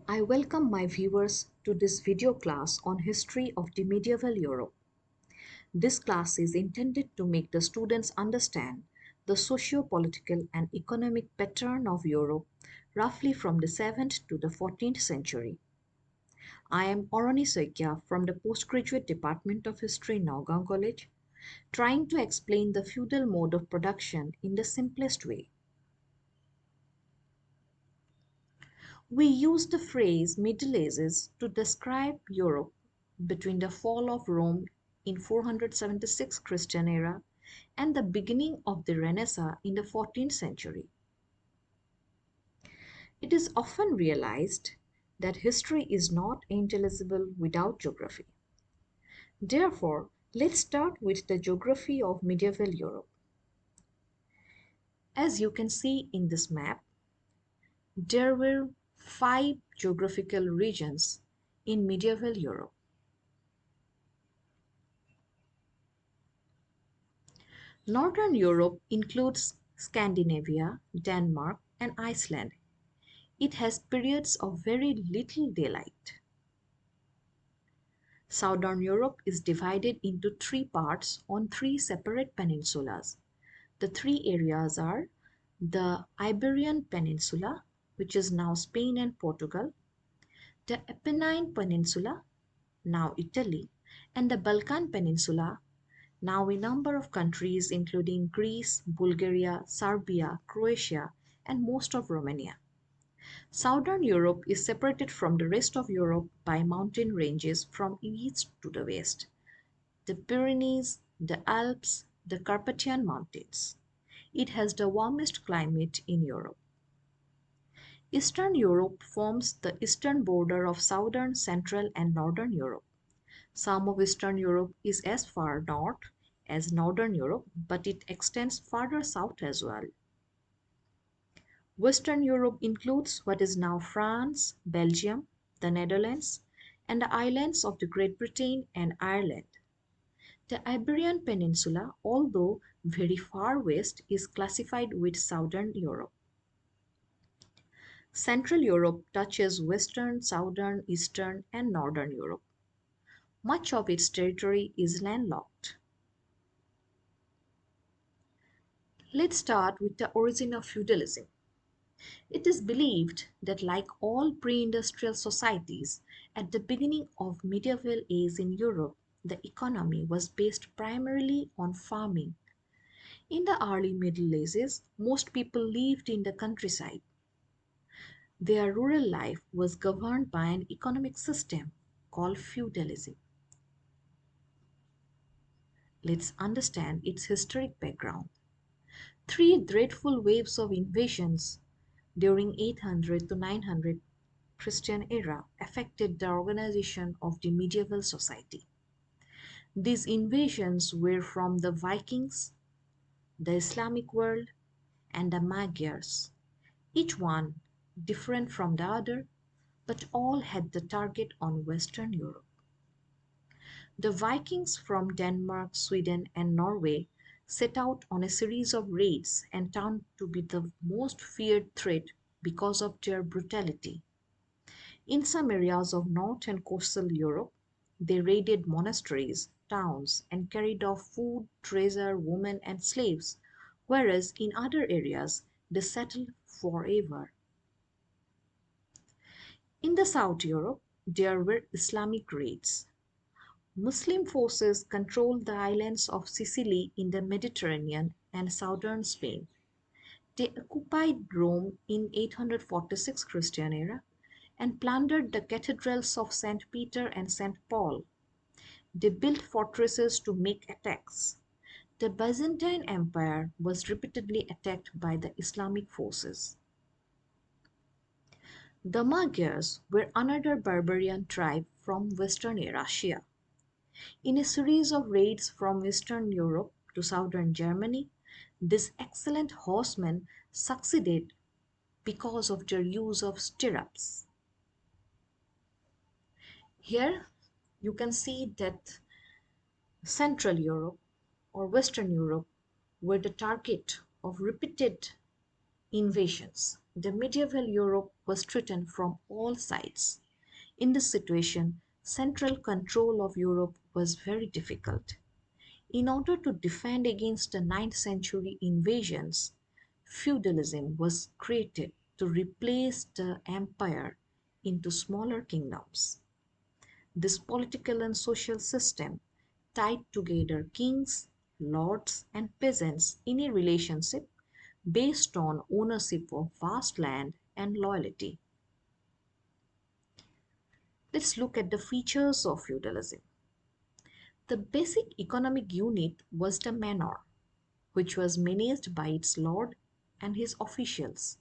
I welcome my viewers to this video class on history of the medieval Europe. This class is intended to make the students understand the socio-political and economic pattern of Europe roughly from the 7th to the 14th century. I am Orani Soikia from the Postgraduate Department of History, Nagaon College, trying to explain the feudal mode of production in the simplest way. We use the phrase Middle Ages to describe Europe between the fall of Rome in 476 Christian era and the beginning of the Renaissance in the 14th century. It is often realized that history is not intelligible without geography. Therefore, let's start with the geography of medieval Europe. As you can see in this map, there were five geographical regions in medieval Europe. Northern Europe includes Scandinavia, Denmark, and Iceland. It has periods of very little daylight. Southern Europe is divided into three parts on three separate peninsulas. The three areas are the Iberian Peninsula, which is now Spain and Portugal, the Apennine Peninsula, now Italy, and the Balkan Peninsula, now a number of countries including Greece, Bulgaria, Serbia, Croatia, and most of Romania. Southern Europe is separated from the rest of Europe by mountain ranges from east to the west. The Pyrenees, the Alps, the Carpathian Mountains. It has the warmest climate in Europe. Eastern Europe forms the eastern border of southern, central, and northern Europe. Some of Eastern Europe is as far north as Northern Europe, but it extends farther south as well. Western Europe includes what is now France, Belgium, the Netherlands, and the islands of the Great Britain and Ireland. The Iberian Peninsula, although very far west, is classified with Southern Europe. Central Europe touches Western, Southern, Eastern, and Northern Europe. Much of its territory is landlocked. Let's start with the origin of feudalism. It is believed that, like all pre industrial societies, at the beginning of medieval age in Europe, the economy was based primarily on farming. In the early Middle Ages, most people lived in the countryside. Their rural life was governed by an economic system called feudalism. Let's understand its historic background. Three dreadful waves of invasions during 800 to 900 Christian era affected the organization of the medieval society. These invasions were from the Vikings, the Islamic world, and the Magyars, each one different from the other, but all had the target on Western Europe. The Vikings from Denmark, Sweden, and Norway set out on a series of raids and turned to be the most feared threat because of their brutality. In some areas of North and coastal Europe, they raided monasteries, towns, and carried off food, treasure, women, and slaves, whereas in other areas they settled forever. In the South Europe, there were Islamic raids. Muslim forces controlled the islands of Sicily in the Mediterranean and southern Spain. They occupied Rome in 846 Christian era and plundered the cathedrals of St. Peter and St. Paul. They built fortresses to make attacks. The Byzantine Empire was repeatedly attacked by the Islamic forces. The Magyars were another barbarian tribe from western Russia. In a series of raids from Eastern Europe to southern Germany, these excellent horsemen succeeded because of their use of stirrups. Here you can see that Central Europe or Western Europe were the target of repeated invasions. The medieval Europe was threatened from all sides. In this situation, central control of Europe was very difficult. In order to defend against the ninth century invasions, feudalism was created to replace the empire into smaller kingdoms. This political and social system tied together kings, lords, and peasants in a relationship based on ownership of vast land and loyalty. Let's look at the features of feudalism. The basic economic unit was the manor, which was managed by its lord and his officials.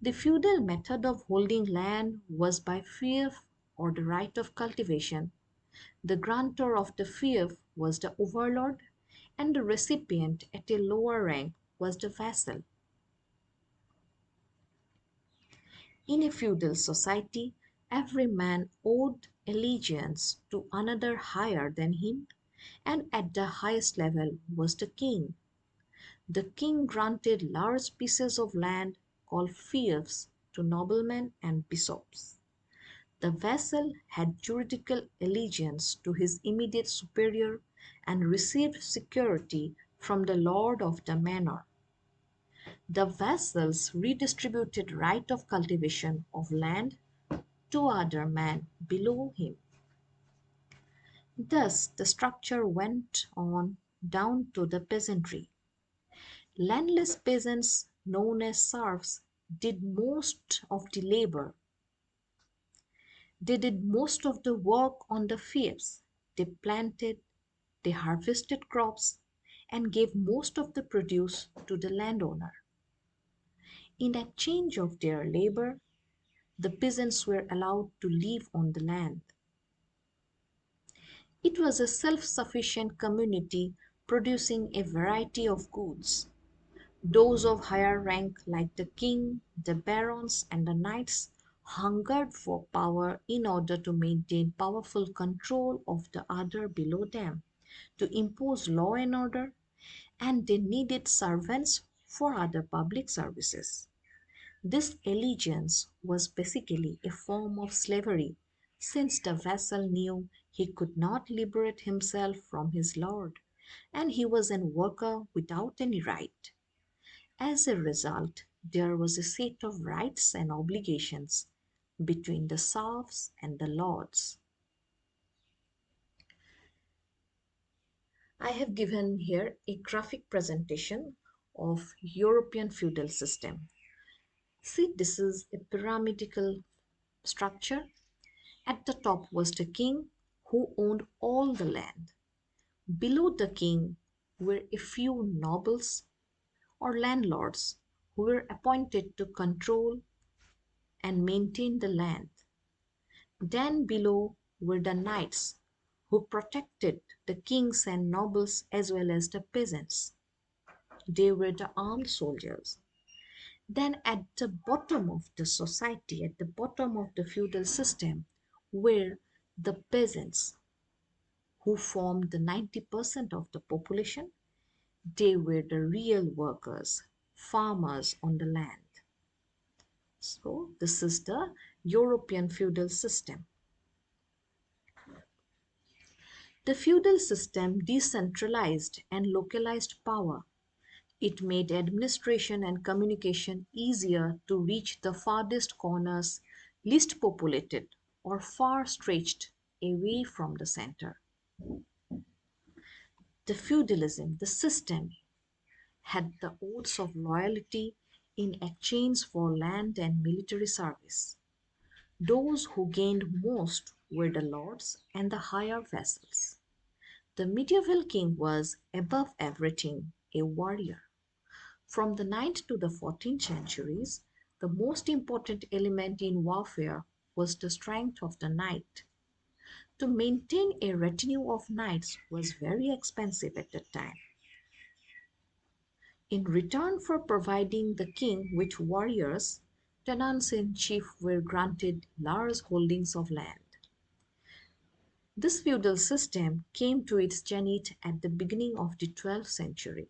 The feudal method of holding land was by fief or the right of cultivation. The grantor of the fief was the overlord, and the recipient at a lower rank was the vassal. In a feudal society, every man owed allegiance to another higher than him, and at the highest level was the king. The king granted large pieces of land called fiefs to noblemen and bishops. The vassal had juridical allegiance to his immediate superior and received security from the lord of the manor. The vassals redistributed right of cultivation of land to other men below him. Thus the structure went on down to the peasantry. Landless peasants, known as serfs, did most of the labor. They did most of the work on the fields. They planted, they harvested crops, and gave most of the produce to the landowner. In exchange of their labor, the peasants were allowed to live on the land. It was a self sufficient community producing a variety of goods. Those of higher rank, like the king, the barons, and the knights, hungered for power in order to maintain powerful control of the other below them, to impose law and order, and they needed servants for other public services. This allegiance was basically a form of slavery, since the vassal knew he could not liberate himself from his lord, and he was a worker without any right. As a result, there was a set of rights and obligations between the serfs and the lords. I have given here a graphic presentation of European feudal system. See, this is a pyramidal structure. At the top was the king who owned all the land. Below the king were a few nobles or landlords who were appointed to control and maintain the land. Then below were the knights who protected the kings and nobles as well as the peasants. They were the armed soldiers. Then at the bottom of the society, at the bottom of the feudal system, were the peasants who formed the 90% of the population. They were the real workers, farmers on the land. So, this is the European feudal system. The feudal system decentralized and localized power. It made administration and communication easier to reach the farthest corners, least populated, or far stretched away from the center. The feudalism, the system, had the oaths of loyalty in exchange for land and military service. Those who gained most were the lords and the higher vassals. The medieval king was, above everything, a warrior. From the ninth to the 14th centuries, the most important element in warfare was the strength of the knight. To maintain a retinue of knights was very expensive at that time. In return for providing the king with warriors, tenants in chief were granted large holdings of land. This feudal system came to its zenith at the beginning of the 12th century.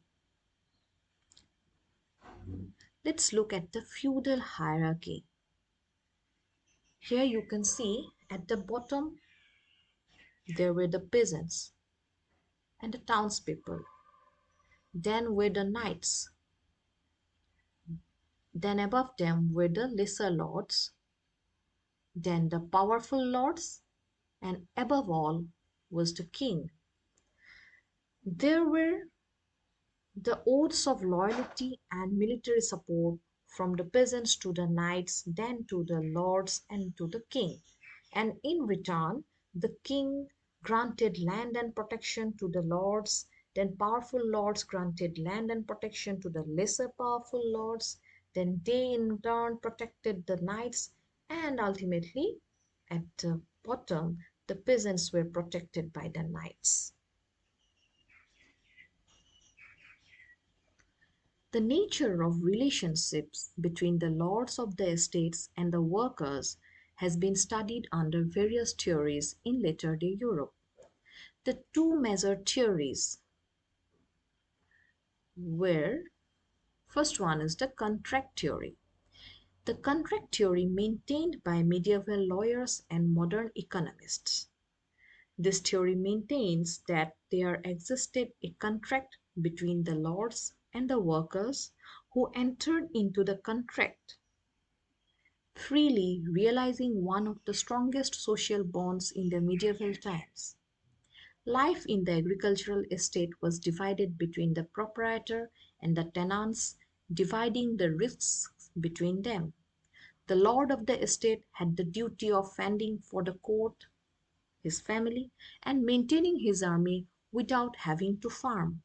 Let's look at the feudal hierarchy. Here you can see at the bottom there were the peasants and the townspeople. Then were the knights. Then above them were the lesser lords. Then the powerful lords. And above all was the king. There were the oaths of loyalty and military support from the peasants to the knights, then to the lords and to the king. And in return, the king granted land and protection to the lords, then powerful lords granted land and protection to the lesser powerful lords, then they in turn protected the knights, and ultimately, at the bottom, the peasants were protected by the knights. The nature of relationships between the lords of the estates and the workers has been studied under various theories in later day Europe. The two major theories were first one is the contract theory. The contract theory maintained by medieval lawyers and modern economists. This theory maintains that there existed a contract between the lords and the workers who entered into the contract freely, realizing one of the strongest social bonds in the medieval times. Life in the agricultural estate was divided between the proprietor and the tenants, dividing the risks between them. The lord of the estate had the duty of fending for the court, his family, and maintaining his army without having to farm.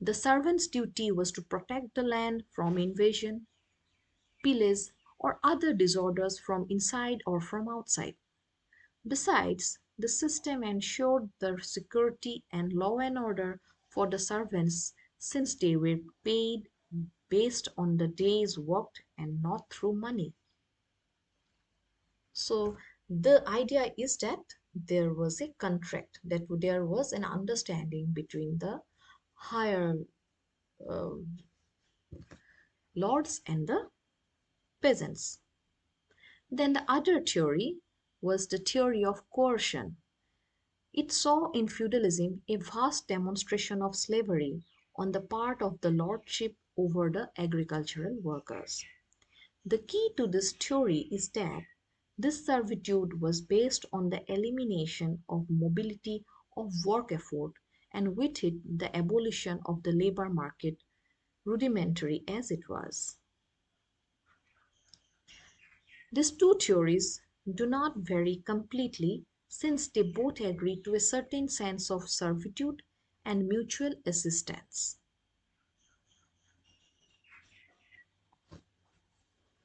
The servant's duty was to protect the land from invasion, pillage, or other disorders from inside or from outside. Besides, the system ensured the security and law and order for the servants since they were paid based on the days worked and not through money. So, the idea is that there was a contract, that there was an understanding between the higher uh, lords and the peasants. Then the other theory was the theory of coercion. It saw in feudalism a vast demonstration of slavery on the part of the lordship over the agricultural workers. The key to this theory is that this servitude was based on the elimination of mobility of work effort and with it the abolition of the labor market, rudimentary as it was. These two theories do not vary completely since they both agree to a certain sense of servitude and mutual assistance.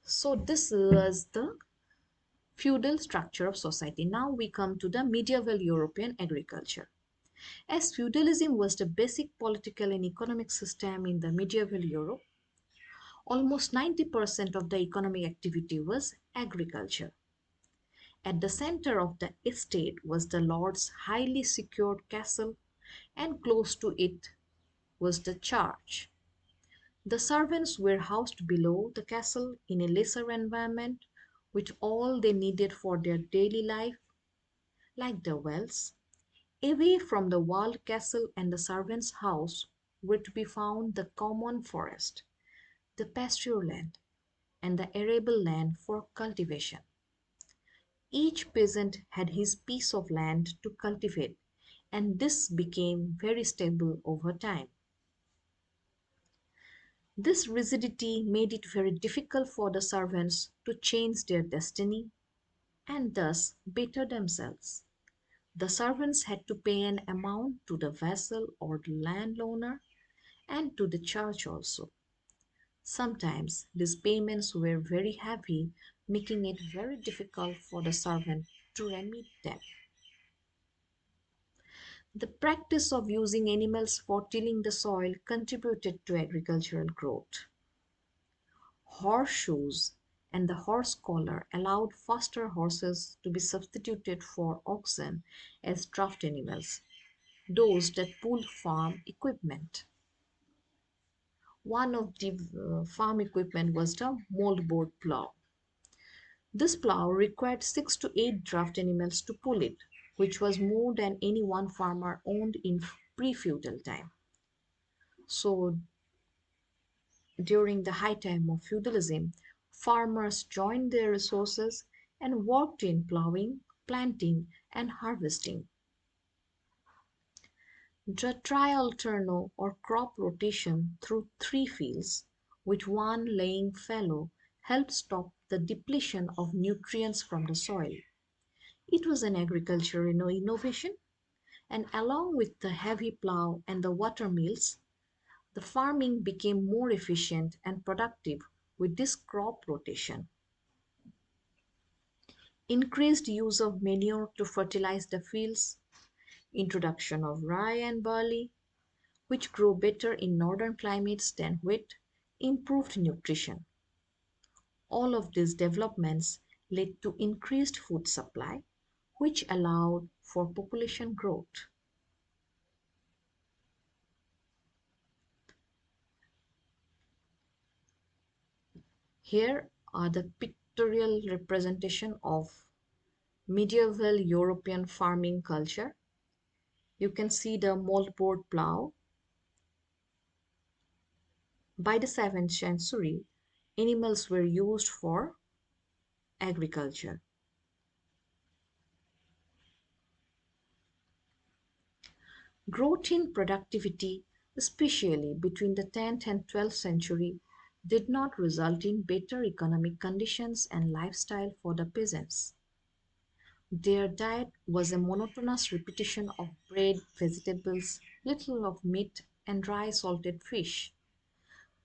So, this was the feudal structure of society. Now we come to the medieval European agriculture. As feudalism was the basic political and economic system in the medieval Europe, almost 90% of the economic activity was agriculture. At the center of the estate was the lord's highly secured castle, and close to it was the church. The servants were housed below the castle in a lesser environment with all they needed for their daily life, like the wells. Away from the walled castle and the servants' house were to be found the common forest, the pasture land, and the arable land for cultivation. Each peasant had his piece of land to cultivate, and this became very stable over time. This rigidity made it very difficult for the servants to change their destiny and thus better themselves. The servants had to pay an amount to the vassal or the landowner and to the church also. Sometimes these payments were very heavy, making it very difficult for the servant to remit them. The practice of using animals for tilling the soil contributed to agricultural growth. Horseshoes and the horse collar allowed faster horses to be substituted for oxen as draft animals, those that pulled farm equipment. One of the farm equipment was the moldboard plow. This plow required 6 to 8 draft animals to pull it, which was more than any one farmer owned in pre feudal time. So, during the high time of feudalism, farmers joined their resources and worked in plowing, planting, and harvesting. The tri-alterno or crop rotation through 3 fields, with one laying fallow, helped stop the depletion of nutrients from the soil. It was an agricultural innovation, and along with the heavy plow and the water mills, the farming became more efficient and productive with this crop rotation. Increased use of manure to fertilize the fields, introduction of rye and barley, which grow better in northern climates than wheat, improved nutrition. All of these developments led to increased food supply, which allowed for population growth. Here are the pictorial representation of medieval European farming culture. You can see the moldboard plow. By the 7th century, animals were used for agriculture. Growth in productivity, especially between the 10th and 12th century, did not result in better economic conditions and lifestyle for the peasants. Their diet was a monotonous repetition of bread, vegetables, little of meat, and dry salted fish.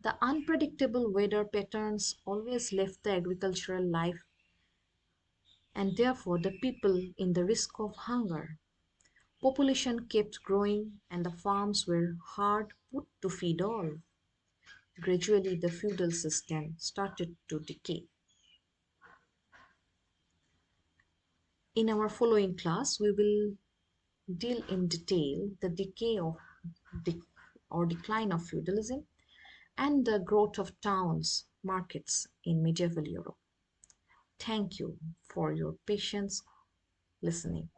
The unpredictable weather patterns always left the agricultural life and therefore the people in the risk of hunger. Population kept growing and the farms were hard put to feed all. Gradually, the feudal system started to decay. In our following class, we will deal in detail the decay of de- or decline of feudalism and the growth of towns, markets in medieval Europe. Thank you for your patience listening.